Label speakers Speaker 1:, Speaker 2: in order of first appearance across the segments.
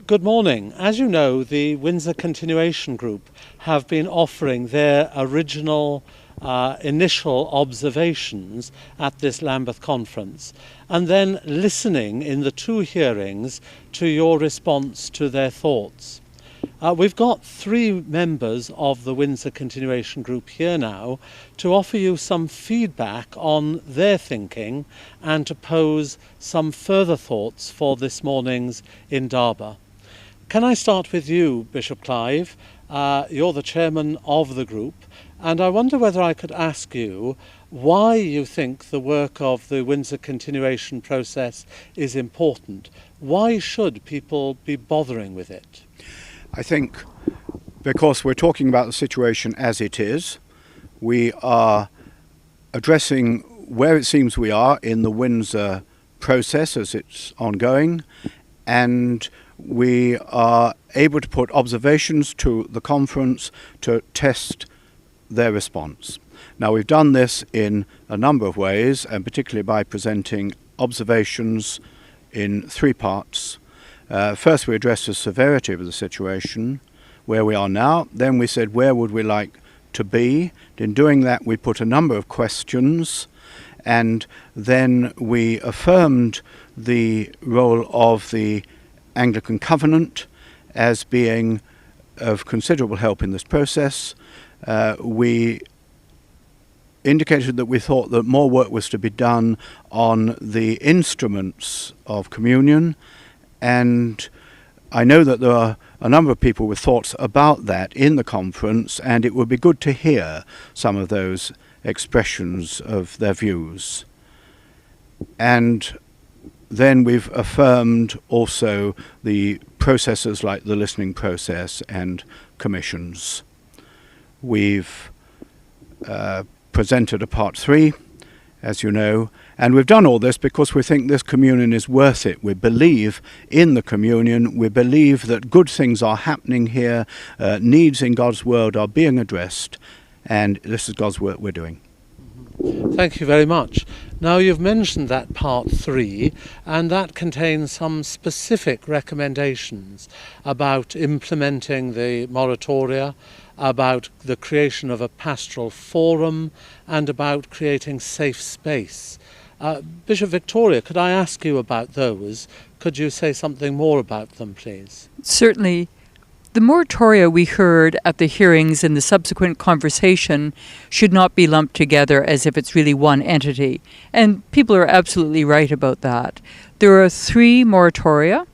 Speaker 1: Good morning. As you know, the Windsor Continuation Group have been offering their original initial observations at this Lamberth conference and then listening in the two hearings to your response to their thoughts. We've got three members of the Windsor Continuation Group here now to offer you some feedback on their thinking and to pose some further thoughts for this morning's Indaba. Can I start with you, Bishop Clive? You're the chairman of the group, and I wonder whether I could ask you why you think the work of the Windsor continuation process is important. Why should people be bothering with it?
Speaker 2: I think because we're talking about the situation as it is, we are addressing where it seems we are in the Windsor process as it's ongoing, and we are able to put observations to the conference to test their response. Now, we've done this in a number of ways, and particularly by presenting observations in three parts. First, we addressed the severity of the situation, where we are now. Then we said, where would we like to be? In doing that, we put a number of questions, and then we affirmed the role of the Anglican Covenant as being of considerable help in this process. We indicated that we thought that more work was to be done on the instruments of communion, and I know that there are a number of people with thoughts about that in the conference, and it would be good to hear some of those expressions of their views. And then we've affirmed also the processes like the listening process and commissions. We've presented a part 3, as you know, and we've done all this because we think this communion is worth it. We believe in the communion. We believe that good things are happening here, needs in God's world are being addressed, and this is God's work we're doing.
Speaker 1: Thank you very much. Now, you've mentioned that part 3, and that contains some specific recommendations about implementing the moratoria, about the creation of a pastoral forum, and about creating safe space. Bishop Victoria, could I ask you about those? Could you say something more about them, please?
Speaker 3: Certainly. The moratoria we heard at the hearings and the subsequent conversation should not be lumped together as if it's really one entity. And people are absolutely right about that. There are 3 moratoria.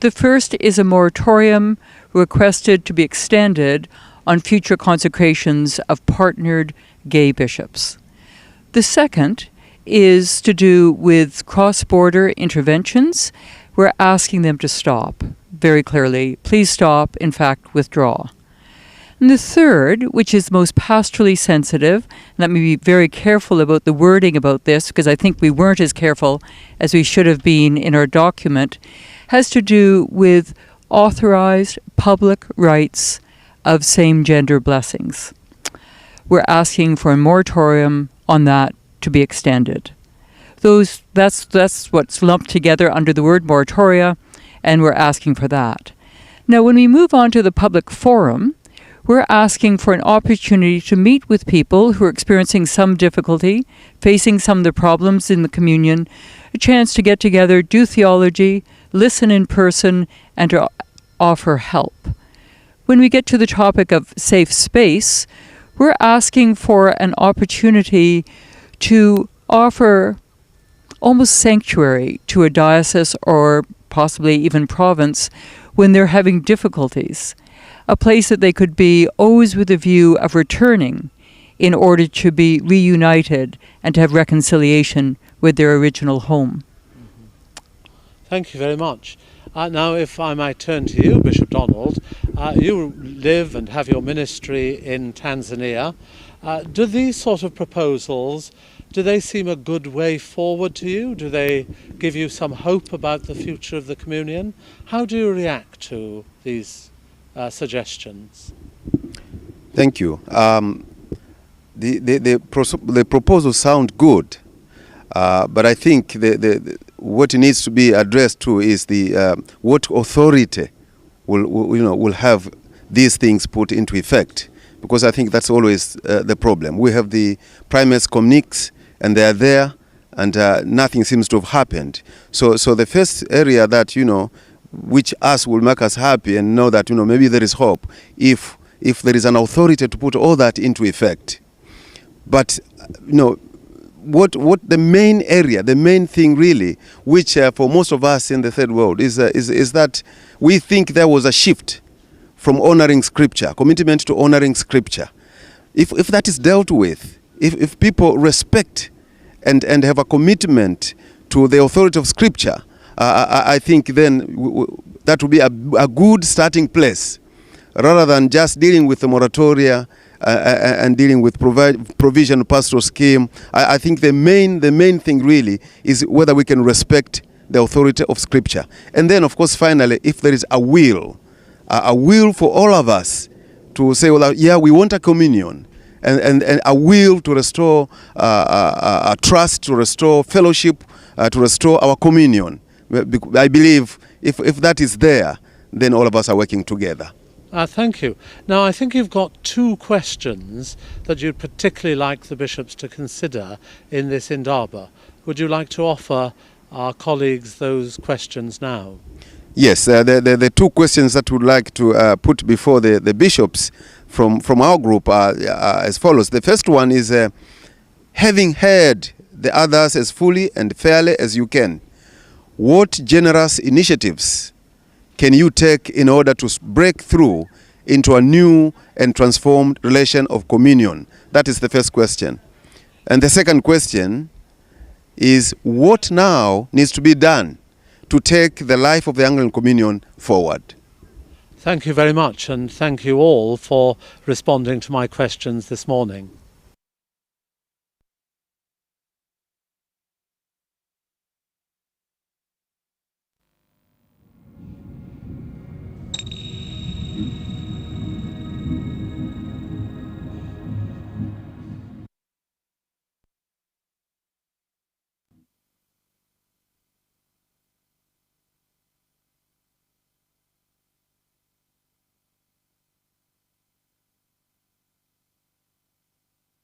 Speaker 3: The first is a moratorium requested to be extended on future consecrations of partnered gay bishops. The second is to do with cross-border interventions. We're asking them to stop very clearly. Please stop, in fact, withdraw. And the third, which is most pastorally sensitive, and let me be very careful about the wording about this because I think we weren't as careful as we should have been in our document, has to do with authorized public rites of same-gender blessings. We're asking for a moratorium on that to be extended. That's what's lumped together under the word moratoria, and we're asking for that. Now, when we move on to the public forum, we're asking for an opportunity to meet with people who are experiencing some difficulty, facing some of the problems in the communion, a chance to get together, do theology, listen in person, and to offer help. When we get to the topic of safe space, we're asking for an opportunity to offer almost sanctuary to a diocese or possibly even province when they're having difficulties. A place that they could be always with a view of returning in order to be reunited and to have reconciliation with their original home.
Speaker 1: Thank you very much. Now, if I might turn to you, Bishop Donald, you live and have your ministry in Tanzania. Do these sort of proposals, do they seem a good way forward to you? Do they give you some hope about the future of the communion? How do you react to these suggestions?
Speaker 4: Thank you. The proposals sound good, but I think what needs to be addressed to is what authority will have these things put into effect, because I think that's always the problem. We have the primates communiques, and they are there, and nothing seems to have happened. So the first area that, which us will make us happy and know that, maybe there is hope if there is an authority to put all that into effect. But, what the main area, the main thing really, which for most of us in the third world is that we think there was a shift from honoring Scripture, commitment to honoring Scripture. If that is dealt with, if people respect and have a commitment to the authority of Scripture, I think then that will be a good starting place, rather than just dealing with the moratoria and dealing with provision pastoral scheme. I think the main thing really is whether we can respect the authority of Scripture. And then, of course, finally, if there is a will for all of us to say, well, yeah, we want a communion, and a will to restore a trust, to restore fellowship, to restore our communion. I believe if that is there, then all of us are working together.
Speaker 1: Thank you. Now, I think you've got two questions that you'd particularly like the bishops to consider in this indaba. Would you like to offer our colleagues those questions now?
Speaker 4: Yes, the two questions that we'd like to put before the bishops from our group are as follows. The first one is, having heard the others as fully and fairly as you can, what generous initiatives can you take in order to break through into a new and transformed relation of communion? That is the first question. And the second question is, what now needs to be done to take the life of the Anglican Communion forward?
Speaker 1: Thank you very much, and thank you all for responding to my questions this morning.